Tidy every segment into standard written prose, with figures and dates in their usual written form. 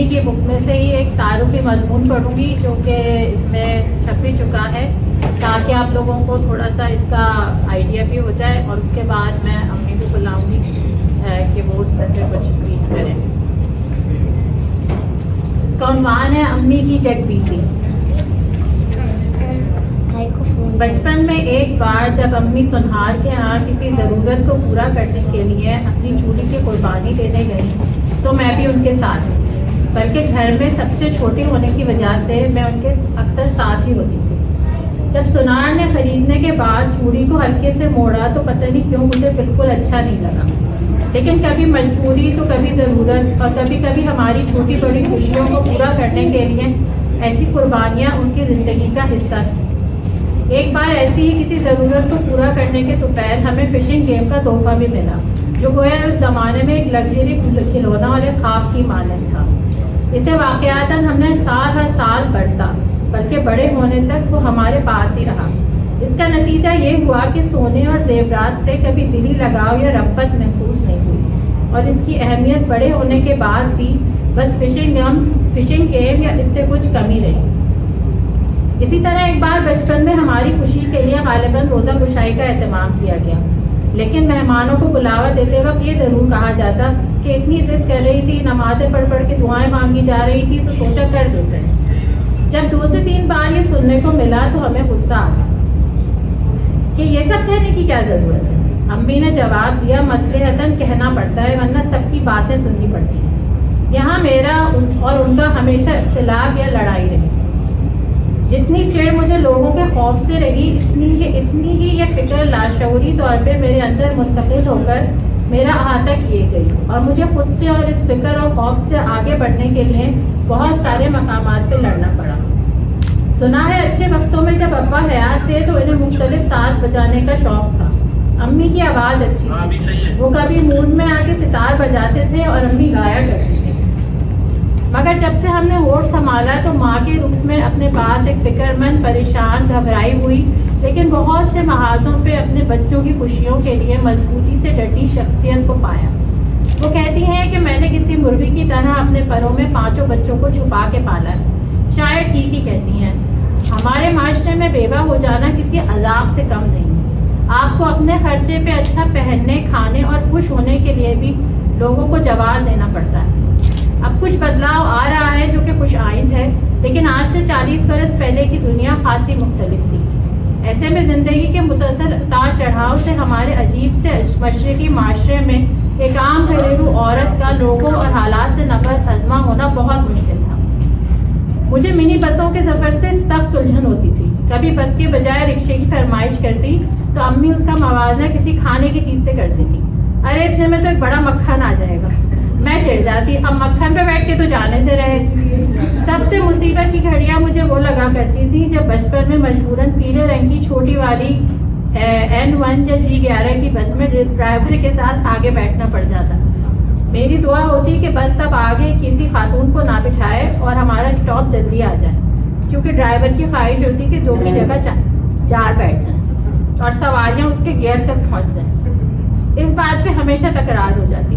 امی کی بک میں سے ہی ایک تعارفی مضمون پڑھوں گی جو کہ اس میں چھپ بھی چکا ہے، تاکہ آپ لوگوں کو تھوڑا سا اس کا آئیڈیا بھی ہو جائے، اور اس کے بعد میں امی کو بلاؤں گی کہ وہ اس میں سے کچھ ریڈ کریں۔ اس کا عنوان ہے امی کی جگ بیتی۔ بچپن میں ایک بار جب امی سنہار کے ہاں کسی ضرورت کو پورا کرنے کے لیے اپنی چوڑی کی قربانی دینے گئی تو میں بھی ان کے ساتھ تھی، بلکہ گھر میں سب سے چھوٹی ہونے کی وجہ سے میں ان کے اکثر ساتھ ہی ہوتی تھی۔ جب سنار نے خریدنے کے بعد چوڑی کو ہلکے سے موڑا تو پتہ نہیں کیوں مجھے بالکل اچھا نہیں لگا، لیکن کبھی مجبوری تو کبھی ضرورت، اور کبھی کبھی ہماری چھوٹی بڑی خوشیوں کو پورا کرنے کے لیے ایسی قربانیاں ان کی زندگی کا حصہ تھیں۔ ایک بار ایسی ہی کسی ضرورت کو پورا کرنے کے توفیل ہمیں فشنگ گیم کا تحفہ بھی ملا، جو گویا اس زمانے میں ایک لگژری کھلونا اور ایک خواب کی مانند تھا۔ اسے واقعاتاً ہم نے سال ہر سال بڑھتا، بلکہ بڑے ہونے تک وہ ہمارے پاس ہی رہا۔ اس کا نتیجہ یہ ہوا کہ سونے اور زیورات سے کبھی دلی لگاؤ یا رغبت محسوس نہیں ہوئی، اور اس کی اہمیت بڑے ہونے کے بعد بھی بس فشنگ گیم یا اس سے کچھ کمی رہی۔ اسی طرح ایک بار بچپن میں ہماری خوشی کے لیے غالباً روزہ گشائی کا اہتمام کیا گیا، لیکن مہمانوں کو بلاوا دیتے وقت یہ ضرور کہا جاتا کہ اتنی ضد کر رہی تھی، نمازیں پڑھ پڑھ کے دعائیں مانگی جا رہی تھی، تو سوچا کر دیتے ہیں۔ جب 2 سے 3 بار یہ سننے کو ملا تو ہمیں غصہ آیا کہ یہ سب کہنے کی کیا ضرورت ہے۔ امی نے جواب دیا، مصلحتاً کہنا پڑتا ہے ورنہ سب کی باتیں سننی پڑتی ہیں۔ یہاں میرا اور ان کا ہمیشہ اختلاف یا لڑائی رہی۔ جتنی چڑ مجھے لوگوں کے خوف سے رہی، اتنی ہی یہ فکر لاشعوری طور پہ میرے اندر منتقل ہو کر میرا احاطہ کیے گئی، اور مجھے خود سے اور اس فکر اور خوف سے آگے بڑھنے کے لیے بہت سارے مقامات پہ لڑنا پڑا۔ سنا ہے اچھے وقتوں میں جب ابا حیات تھے تو انہیں مختلف ساز بجانے کا شوق تھا۔ امی کی آواز اچھی تھی، وہ کبھی مون میں آ کے ستار بجاتے تھے اور امی گایا کرتی تھی، مگر جب سے ہم نے ہوش سنبھالا تو ماں کے روپ میں اپنے پاس ایک فکر مند، پریشان، گھبرائی ہوئی لیکن بہت سے محاذوں پہ اپنے بچوں کی خوشیوں کے لیے مضبوطی سے ڈٹی شخصیت کو پایا۔ وہ کہتی ہیں کہ میں نے کسی مرغی کی طرح اپنے پروں میں 5 بچوں کو چھپا کے پالا ہے۔ شاید ٹھیک ہی کہتی ہیں، ہمارے معاشرے میں بیوہ ہو جانا کسی عذاب سے کم نہیں۔ آپ کو اپنے خرچے پہ اچھا پہننے، کھانے اور خوش ہونے کے لیے بھی لوگوں کو جواب دینا پڑتا ہے۔ اب کچھ بدلاؤ آ رہا ہے جو کہ خوش آئند ہے، لیکن آج سے 40 برس پہلے کی دنیا خاصی مختلف تھی۔ ایسے میں زندگی کے مسلسل اتار چڑھاؤ سے ہمارے عجیب سے مشرقی معاشرے میں ایک عام گھریلو عورت کا لوگوں اور حالات سے نبرد ازما ہونا بہت مشکل تھا۔ مجھے منی بسوں کے سفر سے سخت الجھن ہوتی تھی۔ کبھی بس کے بجائے رکشے کی فرمائش کرتی تو امی اس کا موازنہ کسی کھانے کی چیز سے کرتی تھی۔ ارے اتنے میں تو ایک بڑا مکھن آ جائے گا، میں چڑھ جاتی، اب مکھن پہ بیٹھ کے تو جانے سے رہے۔ سب سے مصیبت کی گھڑیاں مجھے وہ لگا کرتی تھی جب بچپن میں مجبوراً پیلے رنگ کی چھوٹی والی N1 یا G11 کی بس میں ڈرائیور کے ساتھ آگے بیٹھنا پڑ جاتا۔ میری دعا ہوتی کہ بس سب آگے کسی خاتون کو نہ بٹھائے اور ہمارا اسٹاپ جلدی آ جائے، کیونکہ ڈرائیور کی خواہش ہوتی کہ 2 کی جگہ 4 بیٹھ جائیں اور سواریاں اس کے گیئر تک پہنچ جائیں۔ اس بات پہ ہمیشہ تکرار ہو جاتی۔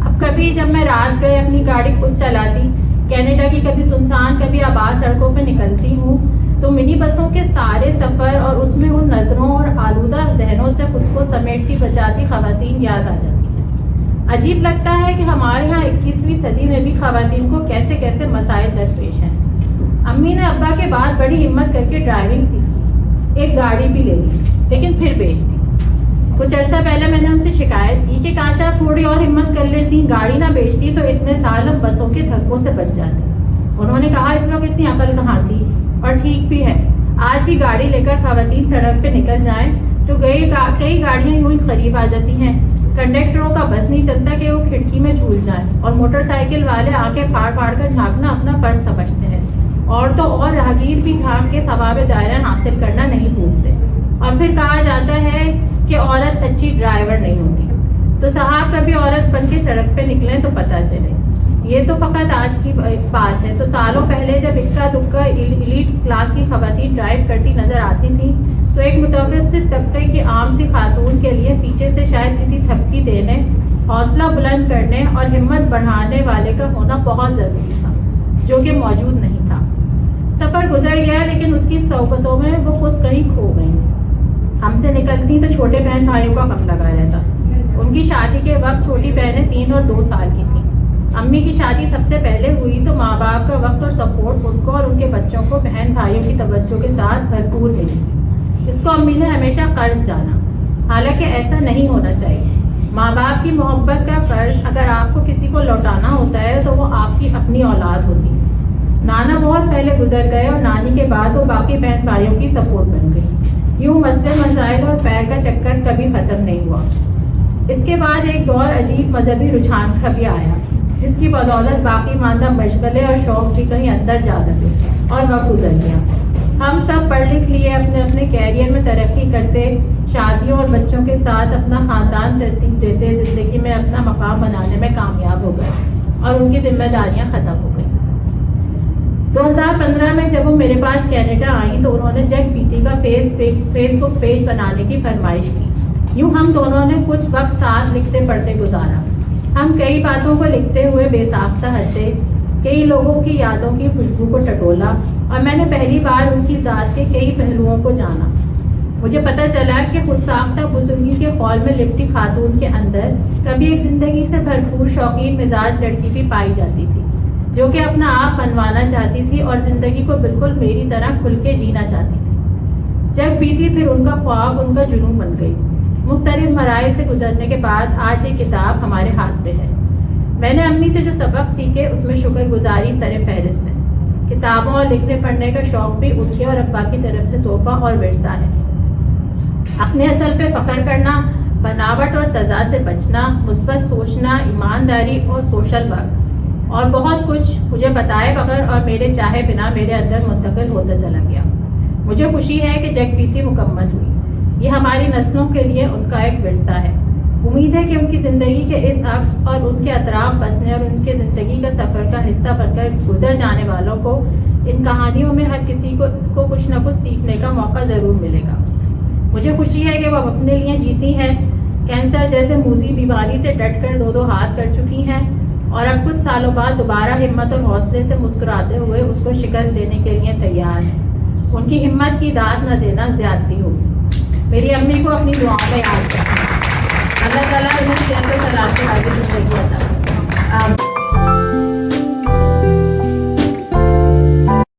اب کبھی جب میں رات گئے اپنی گاڑی خود چلاتی، کینیڈا کی کبھی سنسان کبھی آباد سڑکوں پہ نکلتی ہوں، تو منی بسوں کے سارے سفر اور اس میں ان نظروں اور آلودہ ذہنوں سے خود کو سمیٹتی بچاتی خواتین یاد آ جاتی ہیں۔ عجیب لگتا ہے کہ ہمارے ہاں 21ویں صدی میں بھی خواتین کو کیسے کیسے مسائل درپیش ہیں۔ امی نے ابا کے بعد بڑی ہمت کر کے ڈرائیونگ سیکھی، ایک گاڑی بھی لے لی، لیکن پھر بیچ دی۔ کچھ عرصہ پہلے میں نے ان سے شکایت کی کہ کاش آپ تھوڑی اور ہمت کر لیتی، گاڑی نہ بیچتی تو اتنے سال ہم بسوں کے دھکوں سے بچ جاتے۔ انہوں نے کہا اس وقت اتنی عقل کہاں تھی، اور ٹھیک بھی ہے۔ آج بھی گاڑی لے کر خواتین سڑک پہ نکل جائیں تو کئی گاڑیاں یوں ہی قریب آ جاتی ہیں۔ کنڈکٹروں کا بس نہیں چلتا کہ وہ کھڑکی میں جھول جائیں، اور موٹر سائیکل والے آنکھیں پھاڑ پھاڑ کر جھانکنا اپنا فرض سمجھتے ہیں۔ عورتوں اور راہگیر بھی جھانک کے ثواب دائرہ حاصل کرنا نہیں بھولتے، اور پھر کہا جاتا ہے کہ عورت اچھی ڈرائیور نہیں ہوتی۔ تو صاحب کبھی عورت بن کے سڑک پہ نکلیں تو پتہ چلے۔ یہ تو فقط آج کی بات ہے، تو سالوں پہلے جب اکا دکا ایلیٹ کلاس کی خواتین ڈرائیو کرتی نظر آتی تھیں تو ایک متوسط طبقے کی عام سی خاتون کے لیے پیچھے سے شاید کسی تھپکی دینے حوصلہ بلند کرنے اور ہمت بڑھانے والے کا ہونا بہت ضروری تھا، جو کہ موجود نہیں تھا۔ سفر گزر گیا لیکن اس کی صحبتوں میں وہ خود کہیں کھو گئی۔ ہم سے نکلتی تو چھوٹے بہن بھائیوں کا غم لگا رہتا۔ ان کی شادی کے وقت چھوٹی بہنیں 3 اور 2 سال کی تھیں۔ امی کی شادی سب سے پہلے ہوئی تو ماں باپ کا وقت اور سپورٹ ان کو اور ان کے بچوں کو بہن بھائیوں کی توجہ کے ساتھ بھرپور ملی۔ اس کو امی نے ہمیشہ قرض جانا، حالانکہ ایسا نہیں ہونا چاہیے۔ ماں باپ کی محبت کا قرض اگر آپ کو کسی کو لوٹانا ہوتا ہے تو وہ آپ کی اپنی اولاد ہوتی ہے۔ نانا بہت پہلے گزر گئے اور نانی کے بعد وہ باقی بہن بھائیوں کی سپورٹ بن گئی۔ یوں مسئلے مسائل اور پیر کا چکر کبھی ختم نہیں ہوا۔ اس کے بعد ایک دور عجیب مذہبی رجحان کا بھی آیا، جس کی بدولت باقی ماندہ مشغلے اور شوق بھی کہیں اندر جا لگے اور وقت گزر گیا۔ ہم سب پڑھ لکھ لیے، اپنے اپنے کیریئر میں ترقی کرتے، شادیوں اور بچوں کے ساتھ اپنا خاندان ترتیب دیتے، زندگی میں اپنا مقام بنانے میں کامیاب ہو گئے اور ان کی ذمہ داریاں ختم ہو گئیں۔ 2015 میں جب وہ میرے پاس کینیڈا آئیں تو انہوں نے جگ بیتی کا فیس بک پیج بنانے کی فرمائش کی۔ یوں ہم دونوں نے کچھ وقت ساتھ لکھتے پڑھتے گزارا۔ ہم کئی باتوں کو لکھتے ہوئے بے ساختہ ہنسے، کئی لوگوں کی یادوں کی خوشبو کو ٹٹولا، اور میں نے پہلی بار ان کی ذات کے کئی پہلوؤں کو جانا۔ مجھے پتہ چلا کہ خود ساختہ بزرگی کے خول میں لپٹی خاتون کے اندر کبھی ایک زندگی سے بھرپور شوقین مزاج لڑکی بھی پائی جاتی تھی، جو کہ اپنا آپ بنوانا چاہتی تھی اور زندگی کو بالکل میری طرح کھل کے جینا چاہتی تھی۔ جگ بیتی پھر ان کا خواب، ان کا جنون بن گئی۔ مختلف مراحل سے گزرنے کے بعد آج یہ کتاب ہمارے ہاتھ میں ہے۔ میں نے امی سے جو سبق سیکھے اس میں شکر گزاری سر فہرست ہے۔ کتابوں اور لکھنے پڑھنے کا شوق بھی ان کے اور ابا کی طرف سے تحفہ اور ورثہ ہے۔ اپنے اصل پہ فخر کرنا، بناوٹ اور تضاد سے بچنا، مثبت سوچنا، ایمانداری اور سوشل ورک اور بہت کچھ مجھے بتائے بغیر اور میرے چاہے بنا میرے اندر منتقل ہوتا چلا گیا۔ مجھے خوشی ہے کہ جگ بیتی مکمل ہوئی۔ یہ ہماری نسلوں کے لیے ان کا ایک ورثہ ہے۔ امید ہے کہ ان کی زندگی کے اس عکس اور ان کے اطراف بسنے اور ان کے زندگی کا سفر کا حصہ بن کر گزر جانے والوں کو ان کہانیوں میں ہر کسی کو کچھ نہ کچھ سیکھنے کا موقع ضرور ملے گا۔ مجھے خوشی ہے کہ وہ اپنے لیے جیتی ہیں، کینسر جیسے موذی بیماری سے ڈٹ کر 2 ہاتھ کر چکی ہیں اور اب کچھ سالوں بعد دوبارہ ہمت اور حوصلے سے مسکراتے ہوئے اس کو شکست دینے کے لیے تیار ہیں۔ ان کی ہمت کی داد نہ دینا زیادتی ہوگی۔ میری امی کو اپنی دعاؤں میں یاد رکھنا۔ اللہ تعالیٰ انہیں صحت و سلامتی والی زندگی عطا فرمائے۔